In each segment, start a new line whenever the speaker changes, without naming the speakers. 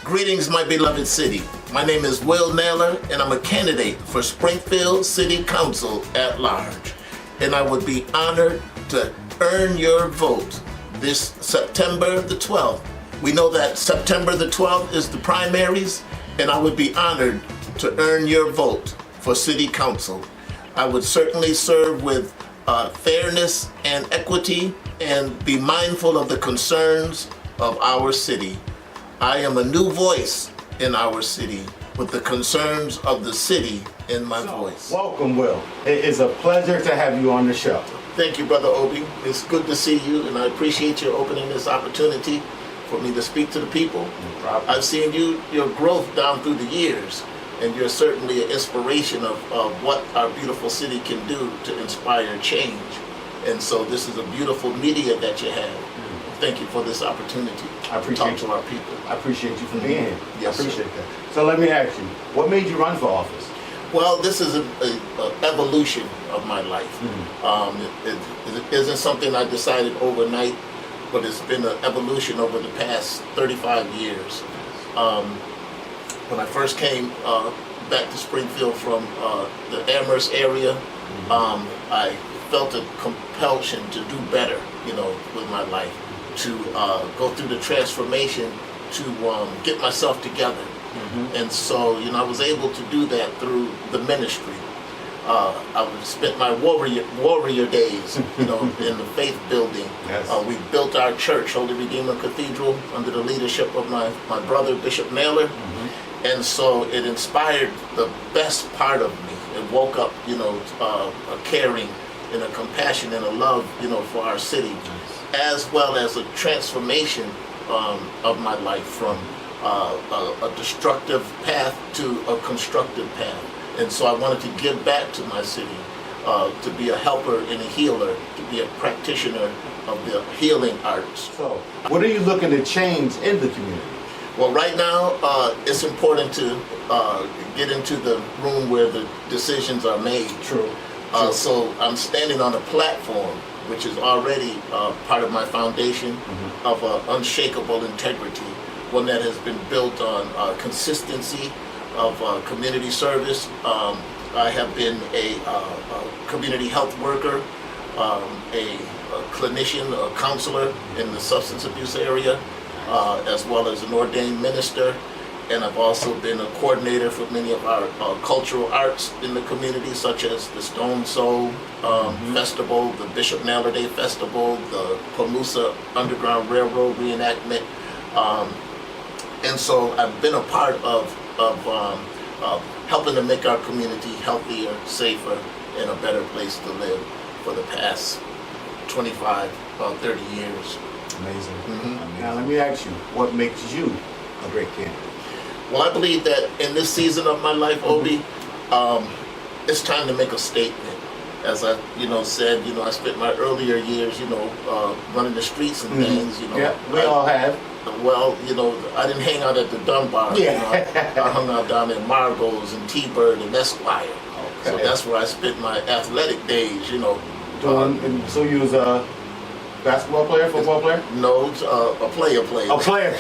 Greetings, my beloved city. My name is Will NAYLOR, and I'm a candidate for Springfield City Council at large. And I would be honored to earn your vote this September the 12th. We know that September the 12th is the primaries, and I would be honored to earn your vote for City Council. I would certainly serve with fairness and equity and be mindful of the concerns of our city. I am a new voice in our city with the concerns of the city in my voice.
Welcome, Will. It is a pleasure to have you on the show.
Thank you, Brother Obi. It's good to see you, and I appreciate you opening this opportunity for me to speak to the people.
No problem.
I've seen your growth down through the years, and you're certainly an inspiration of what our beautiful city can do to inspire change. And so this is a beautiful media that you have. Thank you for this opportunity to talk to our people.
I appreciate you for being here.
Yes,
I appreciate that. So let me ask you, what made you run for office?
Well, this is an evolution of my life. It isn't something I decided overnight, but it's been an evolution over the past 35 years. When I first came back to Springfield from the Amherst area, I felt a compulsion to do better, with my life, to go through the transformation, to get myself together. And so, I was able to do that through the ministry. I would spend my warrior days, in the faith building.
Yes.
We built our church, Holy Redeemer Cathedral, under the leadership of my brother, Bishop NAYLOR. And so it inspired the best part of me. It woke up, a caring and a compassion and a love, for our city, as well as a transformation of my life from a destructive path to a constructive path. And so I wanted to give back to my city, to be a helper and a healer, to be a practitioner of the healing arts.
So, what are you looking to change in the community?
Well, right now, it's important to get into the room where the decisions are made.
True.
So I'm standing on a platform which is already part of my foundation of unshakable integrity, one that has been built on consistency of community service. I have been a community health worker, a clinician, a counselor in the substance abuse area, as well as an ordained minister. And I've also been a coordinator for many of our cultural arts in the community, such as the Stone Soul Festival, the Bishop NAYLOR Day Festival, the Pamusa Underground Railroad reenactment. And so I've been a part of helping to make our community healthier, safer, and a better place to live for the past 25, 30 years.
Amazing. Now let me ask you, what makes you a great candidate?
Well, I believe that in this season of my life, Obi, it's time to make a statement. As I, said, I spent my earlier years, running the streets and things,
Yeah, we all have.
Well, I didn't hang out at the Dunbar.
Yeah.
I hung out down in Margot's and T-Bird and Esquire.
Okay.
So that's where I spent my athletic days,
And so you was a basketball player, football player?
No, a player.
A player.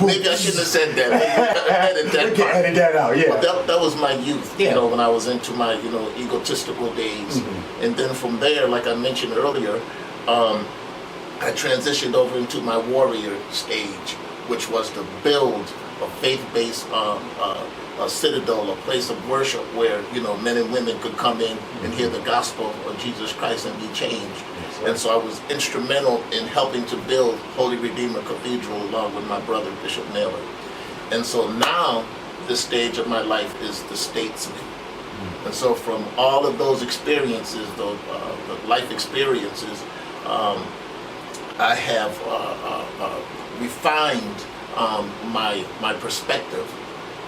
Maybe I shouldn't have said that. Maybe edit that part.
Edit that out, yeah.
But that was my youth, when I was into my, egotistical days. And then from there, like I mentioned earlier, I transitioned over into my warrior stage, which was to build a faith-based a citadel, a place of worship where, men and women could come in and hear the gospel of Jesus Christ and be changed. And so I was instrumental in helping to build Holy Redeemer Cathedral along with my brother, Bishop NAYLOR. And so now, this stage of my life is the statesman. And so from all of those experiences, the life experiences, I have refined my perspective.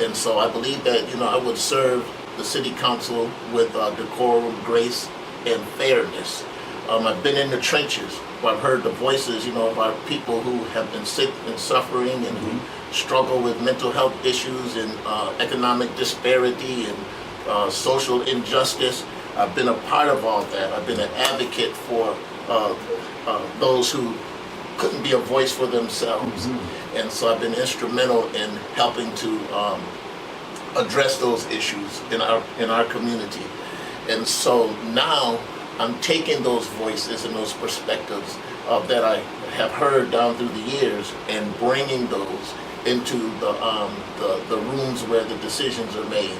And so I believe that, I would serve the city council with decorum, grace, and fairness. I've been in the trenches where I've heard the voices, of our people who have been sick and suffering and who struggle with mental health issues and economic disparity and social injustice. I've been a part of all that. I've been an advocate for those who couldn't be a voice for themselves. And so I've been instrumental in helping to address those issues in our community. And so now I'm taking those voices and those perspectives that I have heard down through the years and bringing those into the rooms where the decisions are made.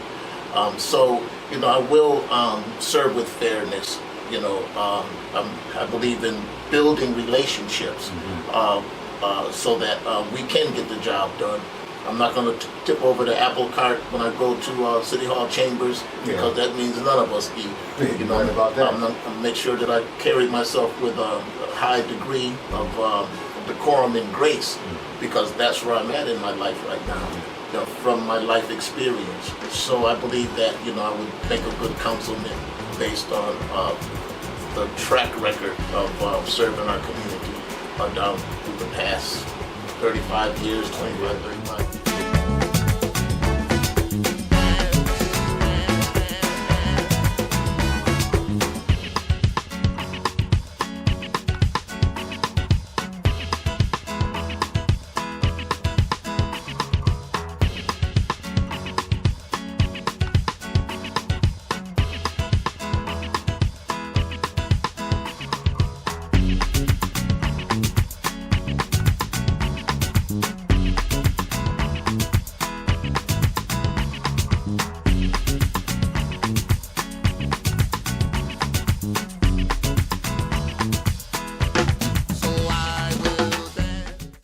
So, you know, I will serve with fairness. You know, I believe in building relationships so that we can get the job done. I'm not going to tip over the apple cart when I go to City Hall chambers, because that means none of us eat. You know,
about that.
I'm going to make sure that I carry myself with a high degree of decorum and grace, because that's where I'm at in my life right now, you know, from my life experience. So I believe that, you know, I would make a good councilman based on the track record of serving our community down through the past 35 years, 25, 30